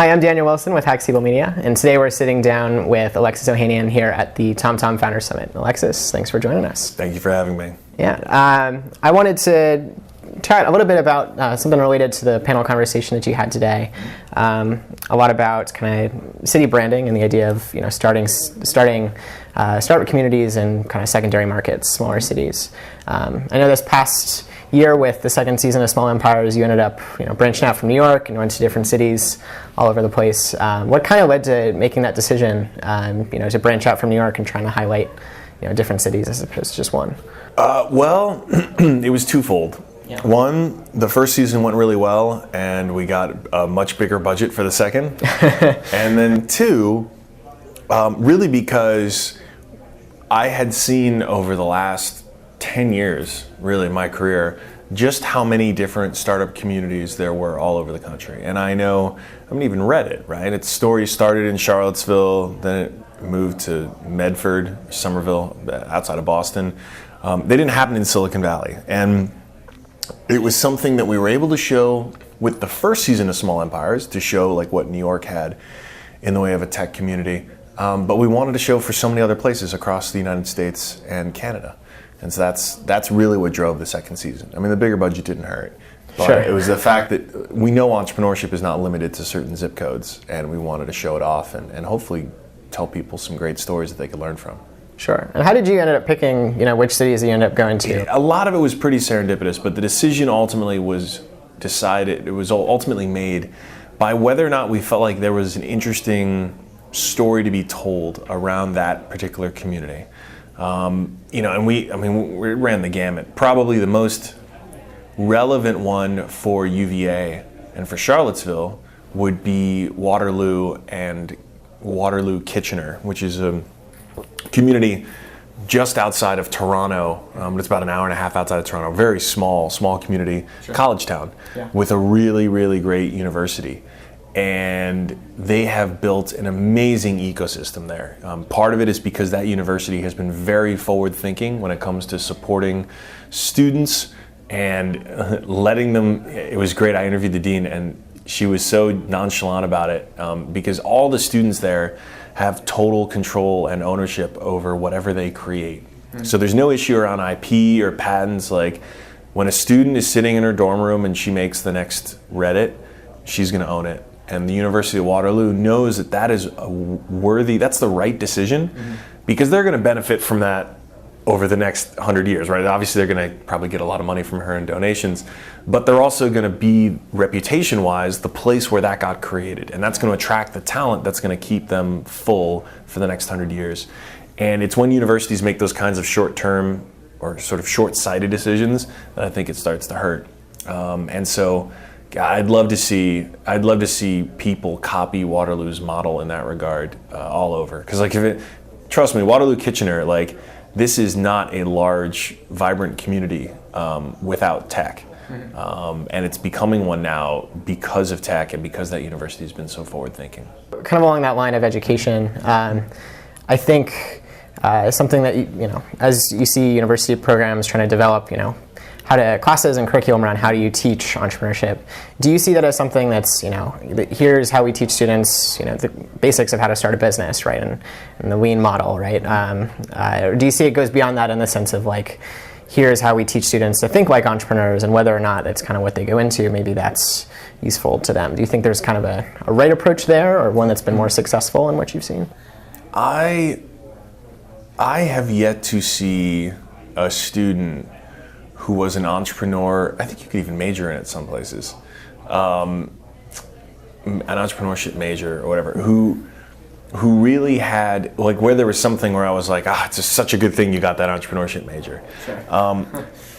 Hi, I'm Daniel Willson with HackCville, and today we're sitting down with Alexis Ohanian here at the TomTom Founder Summit. Alexis, thanks for joining us. Thank you for having me. Yeah, I wanted to chat a little bit about something related to the panel conversation that you had today. A lot about kind of city branding and the idea of starting startup communities in kind of secondary markets, smaller cities. I know this past year with the second season of Small Empires, you ended up branching out from New York and went to different cities all over the place. What kind of led to making that decision, to branch out from New York and trying to highlight different cities as opposed to just one? Well, it was twofold. Yeah. One, the first season went really well, and we got a much bigger budget for the second. And then two, really because I had seen over the last 10 years, really, my career, just how many different startup communities there were all over the country. And I haven't even read it, right? Its story started in Charlottesville, then it moved to Medford, Somerville, outside of Boston. They didn't happen in Silicon Valley. And it was something that we were able to show with the first season of Small Empires, to show like what New York had in the way of a tech community. But we wanted to show for so many other places across the United States and Canada. And so that's really what drove the second season. I mean, the bigger budget didn't hurt. But sure. It was the fact that we know entrepreneurship is not limited to certain zip codes, and we wanted to show it off and hopefully tell people some great stories that they could learn from. Sure. And how did you end up picking, which cities you ended up going to? A lot of it was pretty serendipitous, but the decision ultimately was decided, it was ultimately made by whether or not we felt like there was an interesting story to be told around that particular community. And we ran the gamut. Probably the most relevant one for UVA and for Charlottesville would be Waterloo and Waterloo-Kitchener, which is a community just outside of Toronto. It's about an hour and a half outside of Toronto. Very small community, sure. College town, yeah. With a really, really great university. And they have built an amazing ecosystem there. Part of it is because that university has been very forward-thinking when it comes to supporting students and letting them. It was great. I interviewed the dean, and she was so nonchalant about it because all the students there have total control and ownership over whatever they create. Mm-hmm. So there's no issue around IP or patents. Like when a student is sitting in her dorm room and she makes the next Reddit, she's going to own it. And the University of Waterloo knows that that is that's the right decision, mm-hmm. because they're going to benefit from that over the next 100 years, right? Obviously, they're going to probably get a lot of money from her in donations, but they're also going to be, reputation-wise, the place where that got created. And that's going to attract the talent that's going to keep them full for the next 100 years. And it's when universities make those kinds of short-term or sort of short-sighted decisions that I think it starts to hurt. And so I'd love to see people copy Waterloo's model in that regard all over. Because trust me, Waterloo-Kitchener, this is not a large, vibrant community without tech. Mm-hmm. And it's becoming one now because of tech and because that university has been so forward-thinking. Kind of along that line of education, I think something that, as you see university programs trying to develop, classes and curriculum around how do you teach entrepreneurship. Do you see that as something that's, here's how we teach students, the basics of how to start a business, right, and the lean model, right? Or do you see it goes beyond that in the sense of here's how we teach students to think like entrepreneurs, and whether or not it's kind of what they go into, maybe that's useful to them. Do you think there's kind of a right approach there, or one that's been more successful in what you've seen? I have yet to see a student who was an entrepreneur. I think you could even major in it some places, an entrepreneurship major or whatever, who really had, where there was something where I was like, it's just such a good thing you got that entrepreneurship major. Sure.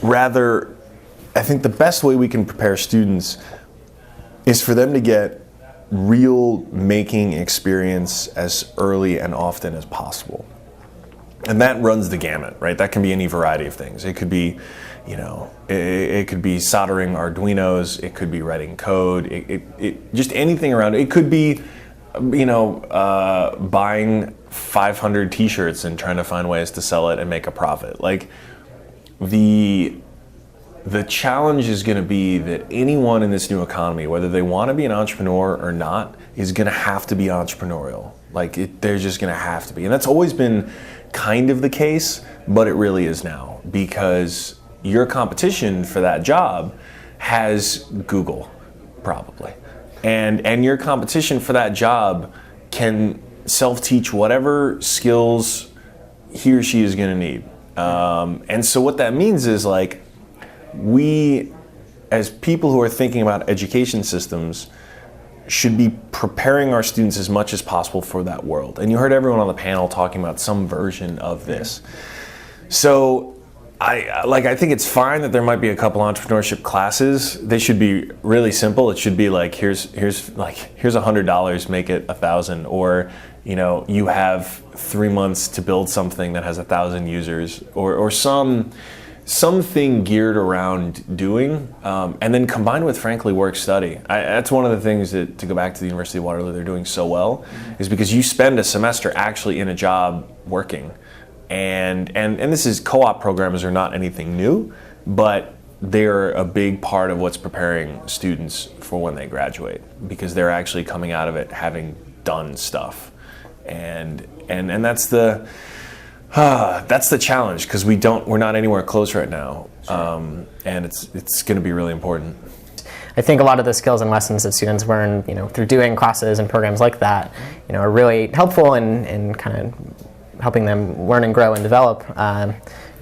Rather, I think the best way we can prepare students is for them to get real making experience as early and often as possible. And that runs the gamut, right? That can be any variety of things. It could be, it could be soldering Arduinos. It could be writing code. It just anything around it. It could be, buying 500 T-shirts and trying to find ways to sell it and make a profit. the challenge is going to be that anyone in this new economy, whether they want to be an entrepreneur or not, is going to have to be entrepreneurial. They're just going to have to be. And that's always been kind of the case, but it really is now, because your competition for that job has Google, probably. And your competition for that job can self-teach whatever skills he or she is going to need. And so what that means is, like, we, as people who are thinking about education systems, should be preparing our students as much as possible for that world. And you heard everyone on the panel talking about some version of this. So I think it's fine that there might be a couple entrepreneurship classes. They should be really simple. It should be like, here's $100, make it 1,000, or you have 3 months to build something that has 1,000 users, or something geared around doing, and then combined with, frankly, work study. That's one of the things that, to go back to the University of Waterloo, they're doing so well, is because you spend a semester actually in a job working. And this is, co-op programs are not anything new, but they're a big part of what's preparing students for when they graduate, because they're actually coming out of it having done stuff. And that's the challenge, because we're not anywhere close right now. And it's going to be really important. I think a lot of the skills and lessons that students learn, through doing classes and programs like that, are really helpful in kind of helping them learn and grow and develop,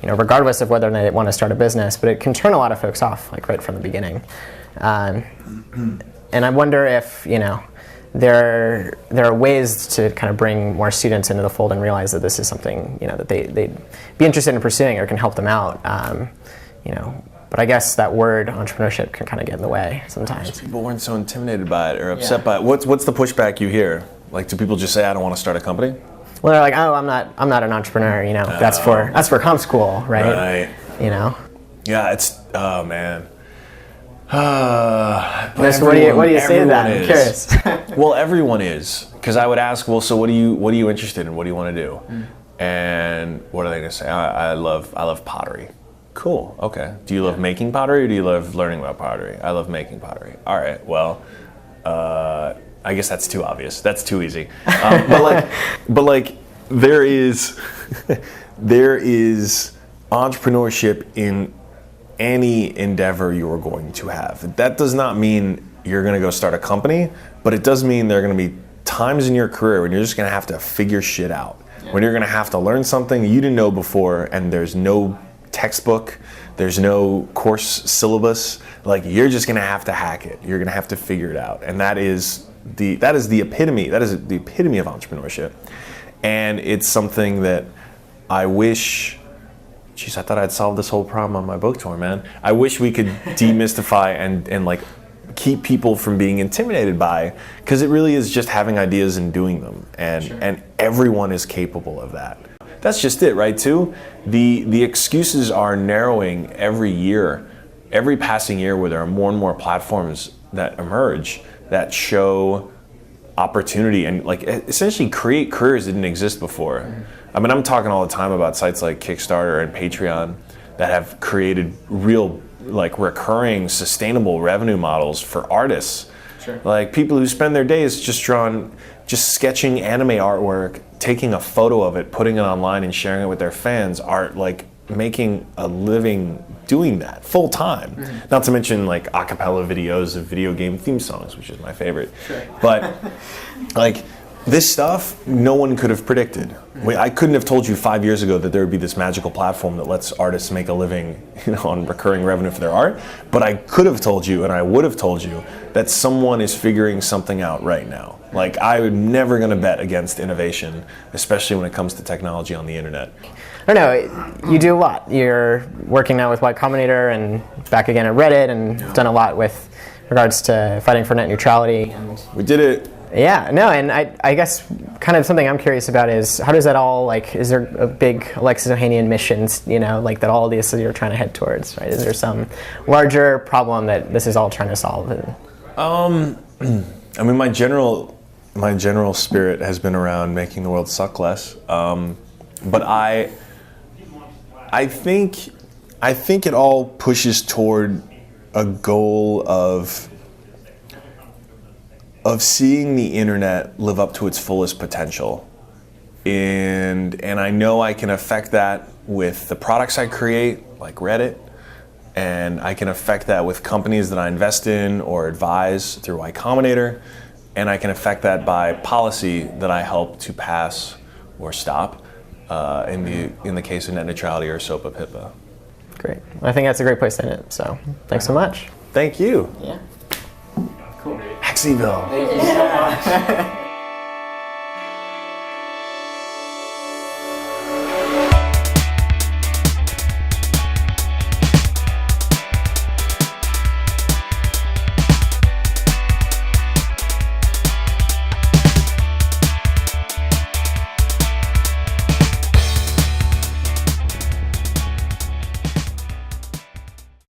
regardless of whether or not they want to start a business. But it can turn a lot of folks off, like, right from the beginning. And I wonder if, there are ways to kind of bring more students into the fold and realize that this is something, that they'd be interested in pursuing or can help them out. But I guess that word entrepreneurship can kind of get in the way sometimes. People weren't so intimidated by it or upset by it. What's the pushback you hear? Like, do people just say, I don't want to start a company? Well, they're like, oh, I'm not an entrepreneur, that's for comp school, right? Yeah, it's, oh man. What do you say to that? I'm curious. Well, everyone is, because I would ask, well, so what are you interested in? What do you want to do? And what are they going to say? I love pottery. Cool. Okay. Do you love making pottery, or do you love learning about pottery? I love making pottery. All right. Well, I guess that's too obvious. That's too easy. But there is entrepreneurship in any endeavor you are going to have. That does not mean you're going to go start a company, but it does mean there are going to be times in your career when you're just going to have to figure shit out. When you're going to have to learn something you didn't know before, and there's no textbook, there's no course syllabus. Like, you're just going to have to hack it. You're going to have to figure it out, and that is the epitome of entrepreneurship. And it's something that I wish. Jeez, I thought I'd solved this whole problem on my book tour, man. I wish we could demystify and like keep people from being intimidated by, because it really is just having ideas and doing them, and everyone is capable of that. That's just it, right? Too, the excuses are narrowing every year, every passing year, where there are more and more platforms that emerge that show opportunity and, like, essentially create careers that didn't exist before. I mean, I'm talking all the time about sites like Kickstarter and Patreon that have created real, like, recurring, sustainable revenue models for artists. Sure. Like, people who spend their days just sketching anime artwork, taking a photo of it, putting it online and sharing it with their fans, are, like, making a living doing that full time. Not to mention, like, a cappella videos of video game theme songs, which is my favorite. Sure. But like, this stuff no one could have predicted. I couldn't have told you 5 years ago that there would be this magical platform that lets artists make a living, on recurring revenue for their art. But I could have told you, and I would have told you, that someone is figuring something out right now. Like, I'm never going to bet against innovation, especially when it comes to technology on the internet. I don't know, you do a lot. You're working now with Y Combinator and back again at Reddit, and done a lot with regards to fighting for net neutrality. We did it. Yeah, no, and I guess kind of something I'm curious about is, how does that all, like, is there a big Alexis Ohanian missions, like, that all of these you're trying to head towards, right? Is there some larger problem that this is all trying to solve? I mean, my general spirit has been around making the world suck less, but I think I think it all pushes toward a goal of seeing the internet live up to its fullest potential. And I know I can affect that with the products I create, like Reddit, and I can affect that with companies that I invest in or advise through Y Combinator, and I can affect that by policy that I help to pass or stop in the case of net neutrality or SOPA PIPA. Great. I think that's a great place to end it. So thanks so much. Thank you. Yeah. HackCville. Thank you so much.